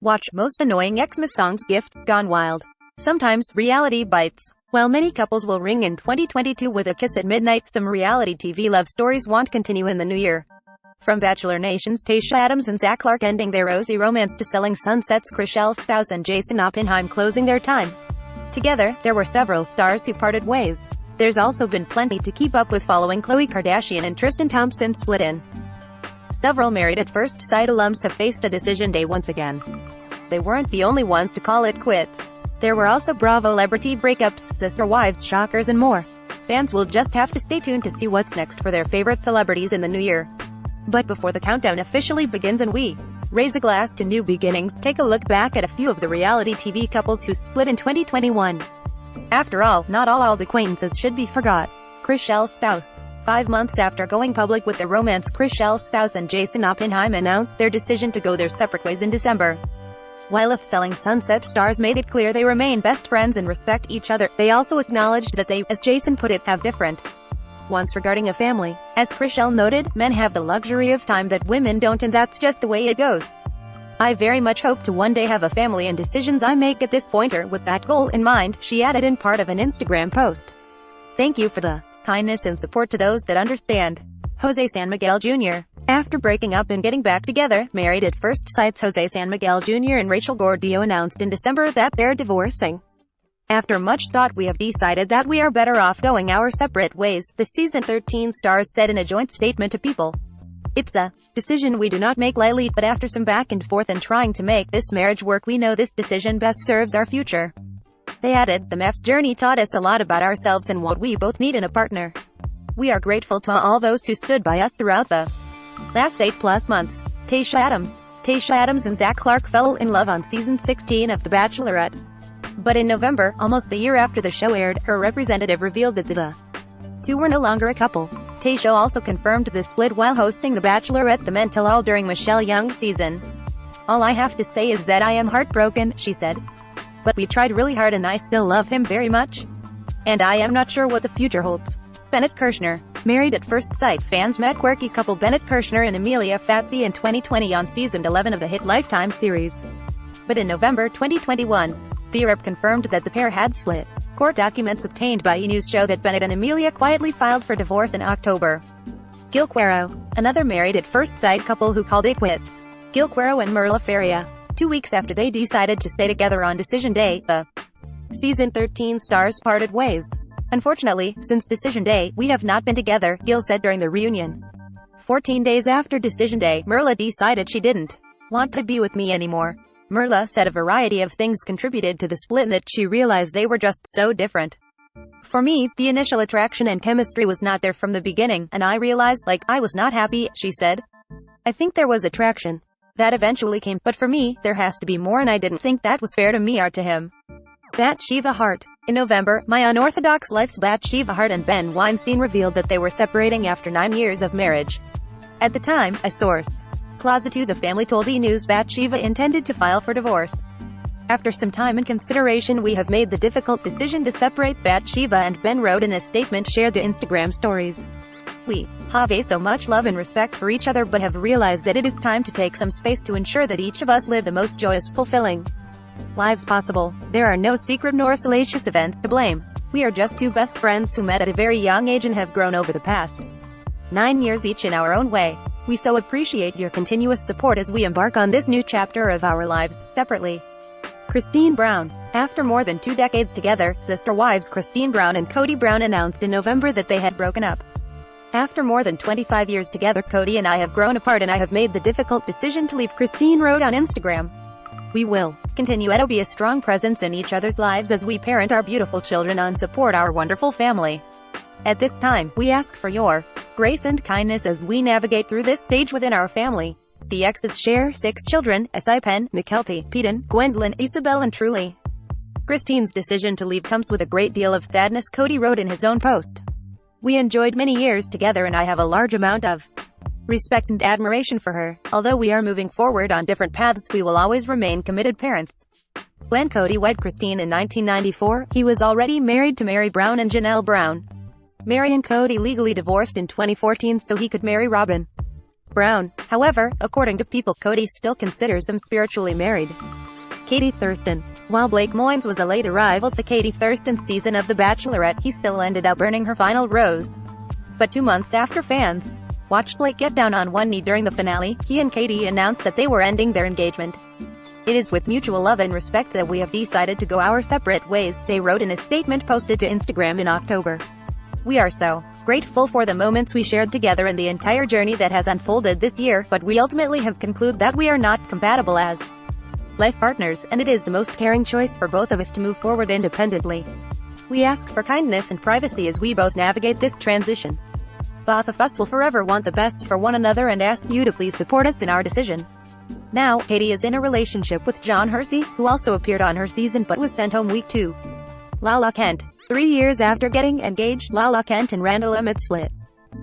Watch Most Annoying Xmas Songs Gifts Gone Wild. Sometimes reality bites. While many couples will ring in 2022 with a kiss at midnight, some reality TV love stories won't continue in the new year. From Bachelor Nation's Tayshia Adams and Zach Clark ending their rosy romance to Selling Sunset's Chrishell Stause and Jason Oppenheim closing their time together, there were several stars who parted ways. There's also been plenty to keep up with following Khloe Kardashian and Tristan Thompson split in. Several Married at First Sight alums have faced a decision day once again. They weren't the only ones to call it quits. There were also Bravo celebrity breakups, sister wives, shockers and more. Fans will just have to stay tuned to see what's next for their favorite celebrities in the new year. But before the countdown officially begins and we raise a glass to new beginnings, take a look back at a few of the reality TV couples who split in 2021. After all, not all old acquaintances should be forgot. Chrishell Stause. 5 months after going public with their romance, Chrishell Stause and Jason Oppenheim announced their decision to go their separate ways in December. While if Selling Sunset stars made it clear they remain best friends and respect each other, they also acknowledged that they, as Jason put it, have different wants regarding a family. As Chrishell noted, men have the luxury of time that women don't, and that's just the way it goes. I very much hope to one day have a family, and decisions I make at this point are with that goal in mind, she added in part of an Instagram post. Thank you for the kindness and support to those that understand. Jose San Miguel Jr. After breaking up and getting back together, Married at First Sight's Jose San Miguel Jr. and Rachel Gordillo announced in December that they're divorcing. After much thought, we have decided that we are better off going our separate ways, the season 13 stars said in a joint statement to People. It's a decision we do not make lightly, but after some back and forth and trying to make this marriage work, we know this decision best serves our future. They added, the MAF's journey taught us a lot about ourselves and what we both need in a partner. We are grateful to all those who stood by us throughout the last 8+ months. Tayshia Adams and Zach Clark fell in love on season 16 of The Bachelorette. But in November, almost a year after the show aired, her representative revealed that the two were no longer a couple. Tayshia also confirmed the split while hosting The Bachelorette The Men Tell All during Michelle Young's season. All I have to say is that I am heartbroken, she said. But we tried really hard and I still love him very much. And I am not sure what the future holds. Bennett Kirshner. Married at First Sight fans met quirky couple Bennett Kirshner and Amelia Fatsi in 2020 on season 11 of the hit Lifetime series. But in November 2021, the Rep confirmed that the pair had split. Court documents obtained by E! News show that Bennett and Amelia quietly filed for divorce in October. Gil Cuero. Another Married at First Sight couple who called it quits. Gil Cuero and Merla Faria. 2 weeks after they decided to stay together on decision day, the season 13 stars parted ways. Unfortunately, since decision day, we have not been together, Gil said during the reunion. 14 days after decision day, Merla decided she didn't want to be with me anymore. Merla said a variety of things contributed to the split and that she realized they were just so different. For me, the initial attraction and chemistry was not there from the beginning, and I realized, I was not happy, she said. I think there was attraction. That eventually came, but for me, there has to be more, and I didn't think that was fair to me or to him. Bathsheba Hart. In November, My Unorthodox Life's Bathsheba Hart and Ben Weinstein revealed that they were separating after 9 years of marriage. At the time, a source closet to the family told E! News Bathsheba intended to file for divorce. After some time and consideration, we have made the difficult decision to separate, Bathsheba and Ben wrote in a statement shared the Instagram stories. We have so much love and respect for each other but have realized that it is time to take some space to ensure that each of us live the most joyous, fulfilling lives possible. There are no secret nor salacious events to blame. We are just two best friends who met at a very young age and have grown over the past 9 years each in our own way. We so appreciate your continuous support as we embark on this new chapter of our lives, separately. Christine Brown. After more than 2 decades together, sister wives Christine Brown and Kody Brown announced in November that they had broken up. After more than 25 years together, Kody and I have grown apart and I have made the difficult decision to leave, Christine wrote on Instagram. We will continue to be a strong presence in each other's lives as we parent our beautiful children and support our wonderful family. At this time, we ask for your grace and kindness as we navigate through this stage within our family. The exes share 6 children, Penn, Mykelti, Peden, Gwendolyn, Isabel and Truly. Christine's decision to leave comes with a great deal of sadness, Kody wrote in his own post. We enjoyed many years together and I have a large amount of respect and admiration for her. Although we are moving forward on different paths, we will always remain committed parents. When Kody wed Christine in 1994, he was already married to Meri Brown and Janelle Brown. Meri and Kody legally divorced in 2014 so he could marry Robyn. Brown. However, according to People, Cody still considers them spiritually married. Katie Thurston. While Blake Moynes was a late arrival to Katie Thurston's season of The Bachelorette, he still ended up earning her final rose. But 2 months after fans watched Blake get down on one knee during the finale, he and Katie announced that they were ending their engagement. "It is with mutual love and respect that we have decided to go our separate ways," they wrote in a statement posted to Instagram in October. "We are so grateful for the moments we shared together and the entire journey that has unfolded this year, but we ultimately have concluded that we are not compatible as life partners, and it is the most caring choice for both of us to move forward independently. We ask for kindness and privacy as we both navigate this transition. Both of us will forever want the best for one another and ask you to please support us in our decision." Now, Katie is in a relationship with John Hersey, who also appeared on her season but was sent home week 2. Lala Kent. 3 years after getting engaged, Lala Kent and Randall Emmett split.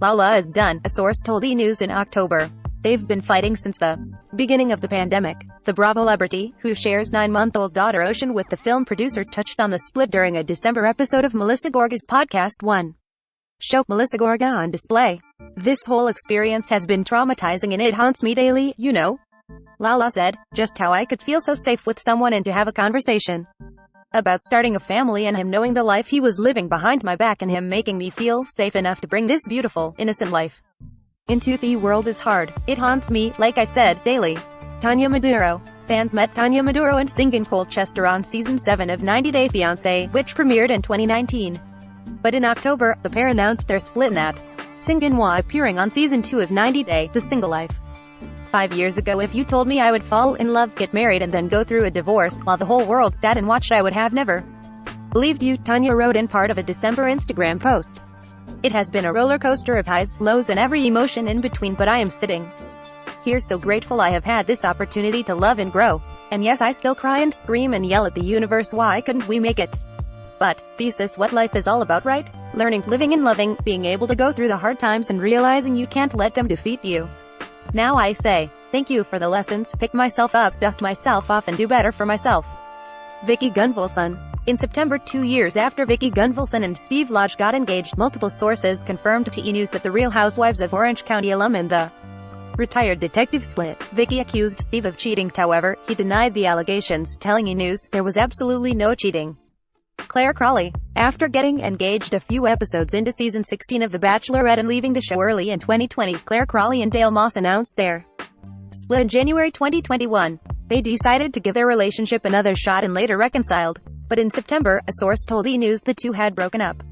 Lala is done, a source told E! News in October. They've been fighting since the beginning of the pandemic. The Bravo celebrity, who shares 9-month-old daughter Ocean with the film producer, touched on the split during a December episode of Melissa Gorga's podcast One Show, Melissa Gorga on Display. "This whole experience has been traumatizing and it haunts me daily, you know," Lala said. "Just how I could feel so safe with someone and to have a conversation about starting a family and him knowing the life he was living behind my back and him making me feel safe enough to bring this beautiful, innocent life into the world is hard. It haunts me, like I said, daily." Tanya Maduro. Fans met Tanya Maduro and Singan Colchester on Season 7 of 90 Day Fiancé, which premiered in 2019. But in October, the pair announced their split and that Singan was appearing on Season 2 of 90 Day, The Single Life. 5 years ago, if you told me I would fall in love, get married and then go through a divorce, while the whole world sat and watched, I would have never believed you, Tanya wrote in part of a December Instagram post. "It has been a roller coaster of highs, lows and every emotion in between, but I am sitting here so grateful I have had this opportunity to love and grow. And yes, I still cry and scream and yell at the universe, why couldn't we make it? But, this is what life is all about, right? Learning, living and loving, being able to go through the hard times and realizing you can't let them defeat you. Now I say, thank you for the lessons, pick myself up, dust myself off and do better for myself." Vicky Gunvalson. In September, 2 years after Vicky Gunvalson and Steve Lodge got engaged, multiple sources confirmed to E! News that the Real Housewives of Orange County alum and the retired detective split. Vicky accused Steve of cheating, however, he denied the allegations, telling E! News, "There was absolutely no cheating." Claire Crawley. After getting engaged a few episodes into Season 16 of The Bachelorette and leaving the show early in 2020, Claire Crawley and Dale Moss announced their split in January 2021. They decided to give their relationship another shot and later reconciled. But in September, a source told E! News the two had broken up.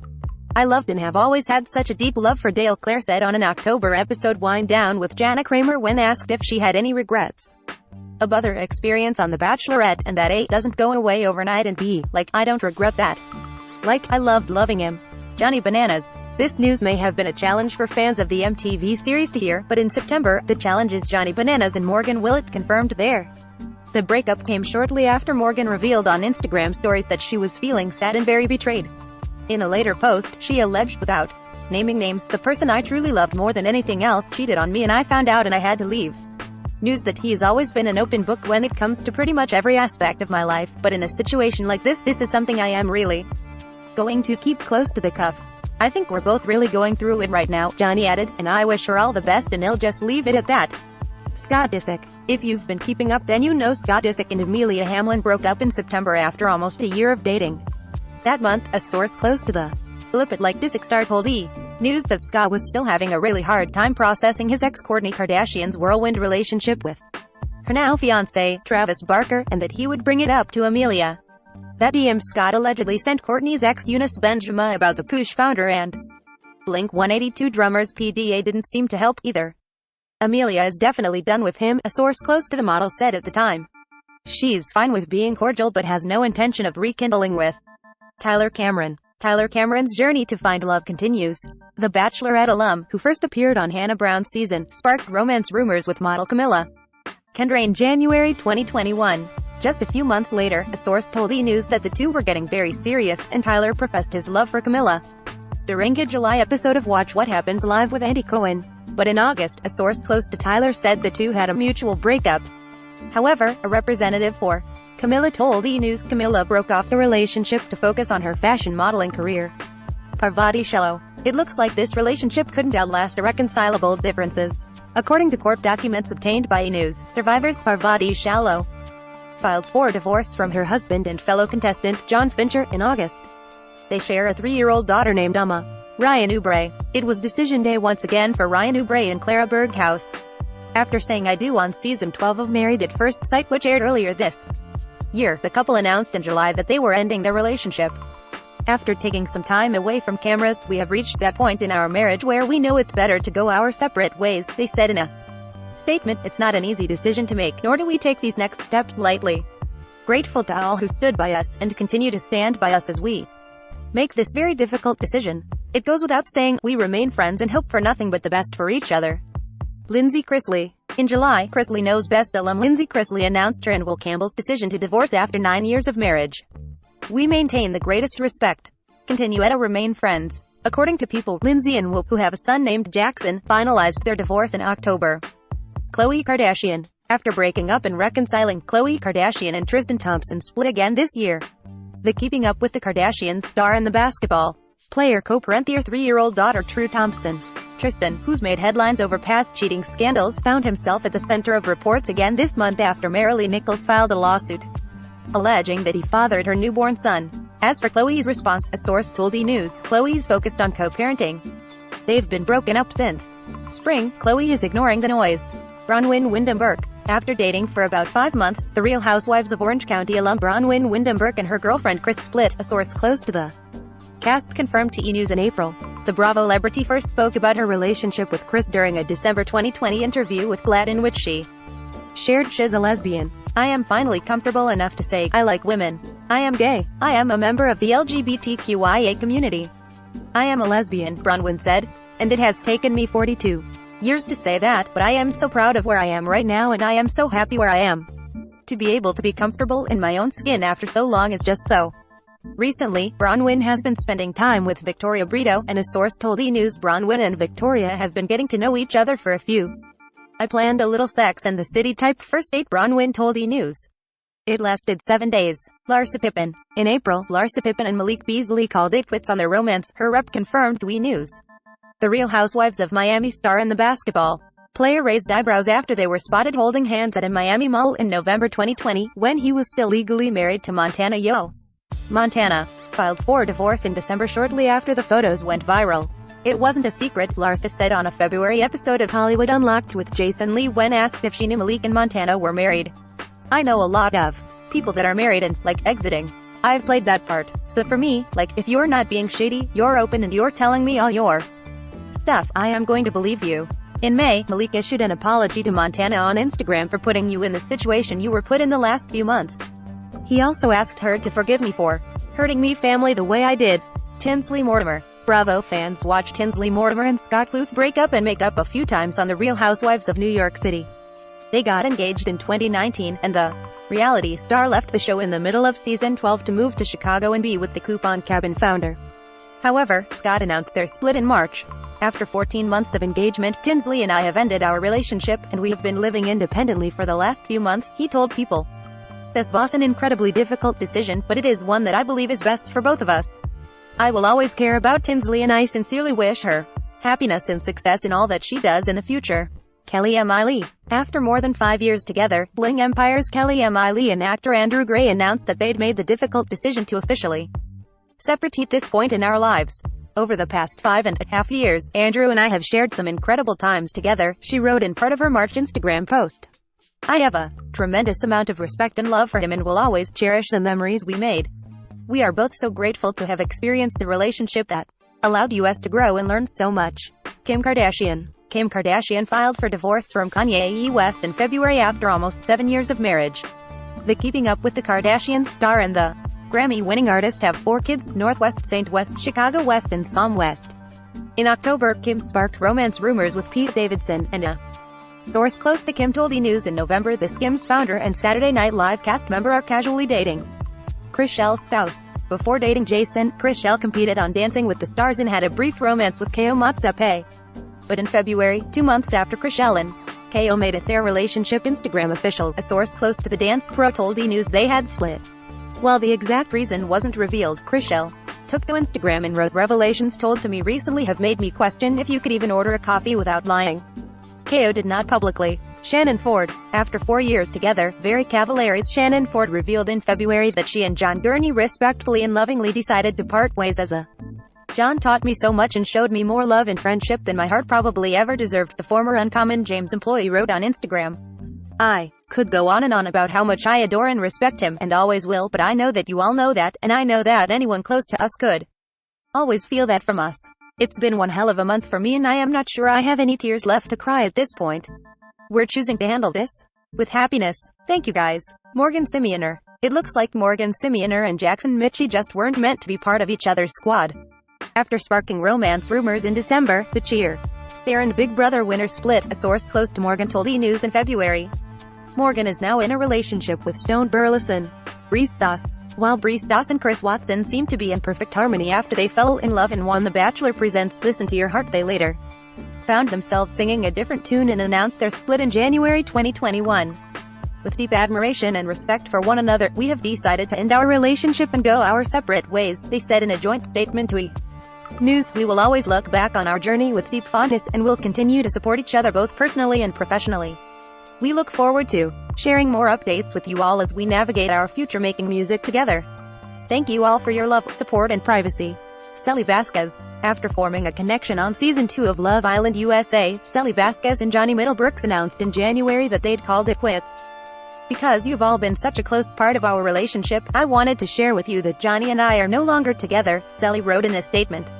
"I loved and have always had such a deep love for Dale," Claire said on an October episode Wind Down with Jana Kramer when asked if she had any regrets about their experience on The Bachelorette, and that A doesn't go away overnight, and B, like, I don't regret that. Like, I loved loving him. Johnny Bananas. This news may have been a challenge for fans of the MTV series to hear, but in September, the challenges Johnny Bananas and Morgan Willett confirmed the breakup came shortly after Morgan revealed on Instagram stories that she was feeling sad and very betrayed. In a later post, she alleged, without naming names, "The person I truly loved more than anything else cheated on me and I found out and I had to leave." News that he has always been an open book when it comes to pretty much every aspect of my life, but in a situation like this is something I am really going to keep close to the cuff. "I think we're both really going through it right now," Johnny added, "and I wish her all the best and he'll just leave it at that." Scott Disick. If you've been keeping up, then you know Scott Disick and Amelia Hamlin broke up in September after almost a year of dating. That month, a source close to the Flip It Like Disick star told E! News that Scott was still having a really hard time processing his ex Kourtney Kardashian's whirlwind relationship with her now fiancé, Travis Barker, and that he would bring it up to Amelia. That DM Scott allegedly sent Kourtney's ex Eunice Benjamin about the Poosh founder and Blink-182 drummers PDA didn't seem to help either. Amelia is definitely done with him, a source close to the model said at the time. She's fine with being cordial but has no intention of rekindling with Tyler Cameron. Tyler Cameron's journey to find love continues. The Bachelorette alum, who first appeared on Hannah Brown's season, sparked romance rumors with model Camilla Kendra in January 2021. Just a few months later, a source told E! News that the two were getting very serious, and Tyler professed his love for Camilla during a July episode of Watch What Happens Live with Andy Cohen. But in August, a source close to Tyler said the two had a mutual breakup. However, a representative for Camilla told E! News Camilla broke off the relationship to focus on her fashion modeling career. Parvati Shello. It looks like this relationship couldn't outlast irreconcilable differences. According to court documents obtained by E! News, survivors Parvati Shallow filed for divorce from her husband and fellow contestant, John Fincher, in August. They share a 3-year-old daughter named Uma. Ryan Oubre. It was decision day once again for Ryan Oubre and Clara Berghaus. After saying I do on season 12 of Married at First Sight, which aired earlier this year, the couple announced in July that they were ending their relationship. After taking some time away from cameras, we have reached that point in our marriage where we know it's better to go our separate ways, they said in a statement. It's not an easy decision to make, nor do we take these next steps lightly. Grateful to all who stood by us, and continue to stand by us as we make this very difficult decision. It goes without saying, we remain friends and hope for nothing but the best for each other. Lindsay Chrisley. In July, Chrisley Knows Best alum Lindsay Chrisley announced her and Will Campbell's decision to divorce after 9 years of marriage. We maintain the greatest respect. Continuetta remain friends. According to People, Lindsay and Will, who have a son named Jackson, finalized their divorce in October. Khloe Kardashian. After breaking up and reconciling, Khloe Kardashian and Tristan Thompson split again this year. The Keeping Up with the Kardashians star and the basketball player co-parent their 3-year-old daughter True Thompson. Tristan, who's made headlines over past cheating scandals, found himself at the center of reports again this month after Maralee Nichols filed a lawsuit alleging that he fathered her newborn son. As for Khloe's response, a source told E! News, Khloe's focused on co-parenting. They've been broken up since spring. Khloe is ignoring the noise. Bronwyn Wyndham Burke. After dating for about 5 months, the Real Housewives of Orange County alum Bronwyn Wyndham Burke and her girlfriend Chris split, a source close to the cast confirmed to E! News in April. The Bravo celebrity first spoke about her relationship with Chris during a December 2020 interview with GLAAD in which she shared she's a lesbian. I am finally comfortable enough to say, I like women. I am gay. I am a member of the LGBTQIA community. I am a lesbian, Bronwyn said. And it has taken me 42 years to say that, but I am so proud of where I am right now and I am so happy where I am. To be able to be comfortable in my own skin after so long is just so. Recently, Bronwyn has been spending time with Victoria Brito, and a source told E! News Bronwyn and Victoria have been getting to know each other for a few. I planned a little Sex and the City type first date, Bronwyn told E! News. It lasted 7 days. Larsa Pippen. In April, Larsa Pippen and Malik Beasley called it quits on their romance, her rep confirmed to E! News. The Real Housewives of Miami star and the basketball player raised eyebrows after they were spotted holding hands at a Miami mall in November 2020, when he was still legally married to Montana Yo. Montana filed for divorce in December shortly after the photos went viral. It wasn't a secret, Larsa said on a February episode of Hollywood Unlocked with Jason Lee when asked if she knew Malik and Montana were married. I know a lot of people that are married and, like, exiting. I've played that part. So for me, like, if you're not being shady, you're open and you're telling me all your stuff, I am going to believe you. In May, Malik issued an apology to Montana on Instagram for putting you in the situation you were put in the last few months. He also asked her to forgive me for hurting me family the way I did. Tinsley Mortimer. Bravo fans watched Tinsley Mortimer and Scott Bluth break up and make up a few times on The Real Housewives of New York City. They got engaged in 2019, and the reality star left the show in the middle of season 12 to move to Chicago and be with the Coupon Cabin founder. However, Scott announced their split in March. After 14 months of engagement, Tinsley and I have ended our relationship, and we have been living independently for the last few months, he told People. This was an incredibly difficult decision, but it is one that I believe is best for both of us. I will always care about Tinsley and I sincerely wish her happiness and success in all that she does in the future. Kelly M. Lee. After more than 5 years together, Bling Empire's Kelly M. Lee and actor Andrew Gray announced that they'd made the difficult decision to officially separate at this point in our lives. Over the past 5.5 years, Andrew and I have shared some incredible times together, she wrote in part of her March Instagram post. I have a tremendous amount of respect and love for him and will always cherish the memories we made. We are both so grateful to have experienced a relationship that allowed us to grow and learn so much. Kim Kardashian. Kim Kardashian filed for divorce from Kanye West in February after almost 7 years of marriage. The Keeping Up with the Kardashians star and the Grammy-winning artist have 4 kids, Northwest, St. West, Chicago West and Psalm West. In October, Kim sparked romance rumors with Pete Davidson, and a source close to Kim told E! News in November the Skims founder and Saturday Night Live cast member are casually dating Chrishell Stause. Before dating Jason, Chrishell competed on Dancing with the Stars and had a brief romance with Keo Motsepe. But in February, 2 months after Chrishell and Keo made it their relationship Instagram official, a source close to the dance pro told E! News they had split. While the exact reason wasn't revealed, Chrishell took to Instagram and wrote, "Revelations told to me recently have made me question if you could even order a coffee without lying. KO did not publicly. Shannon Ford. After 4 years together, very cavalier's Shannon Ford revealed in February that she and John Gurney respectfully and lovingly decided to part ways as a John taught me so much and showed me more love and friendship than my heart probably ever deserved, the former Uncommon James employee wrote on Instagram. I could go on and on about how much I adore and respect him, and always will, but I know that you all know that, and I know that anyone close to us could always feel that from us. It's been one hell of a month for me and I am not sure I have any tears left to cry at this point. We're choosing to handle this with happiness. Thank you guys. Morgan Simeoner. It looks like Morgan Simeoner and Jackson Mitchell just weren't meant to be part of each other's squad. After sparking romance rumors in December, the Cheer Star and Big Brother winner split, a source close to Morgan told E! News in February. Morgan is now in a relationship with Stone Burleson. Bree Stas. While Bree Stas and Chris Watson seemed to be in perfect harmony after they fell in love and won The Bachelor Presents Listen to Your Heart, they later found themselves singing a different tune and announced their split in January 2021. With deep admiration and respect for one another, we have decided to end our relationship and go our separate ways, they said in a joint statement to E! News. We will always look back on our journey with deep fondness and will continue to support each other both personally and professionally. We look forward to sharing more updates with you all as we navigate our future making music together. Thank you all for your love, support and privacy. Cely Vasquez. After forming a connection on Season 2 of Love Island USA, Cely Vasquez and Johnny Middlebrooks announced in January that they'd called it quits. Because you've all been such a close part of our relationship, I wanted to share with you that Johnny and I are no longer together, Cely wrote in a statement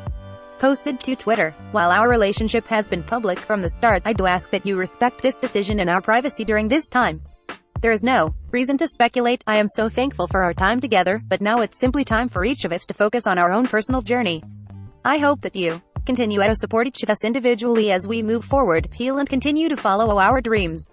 posted to Twitter. While our relationship has been public from the start, I do ask that you respect this decision and our privacy during this time. There is no reason to speculate. I am so thankful for our time together, but now it's simply time for each of us to focus on our own personal journey. I hope that you continue to support each of us individually as we move forward, heal and continue to follow our dreams.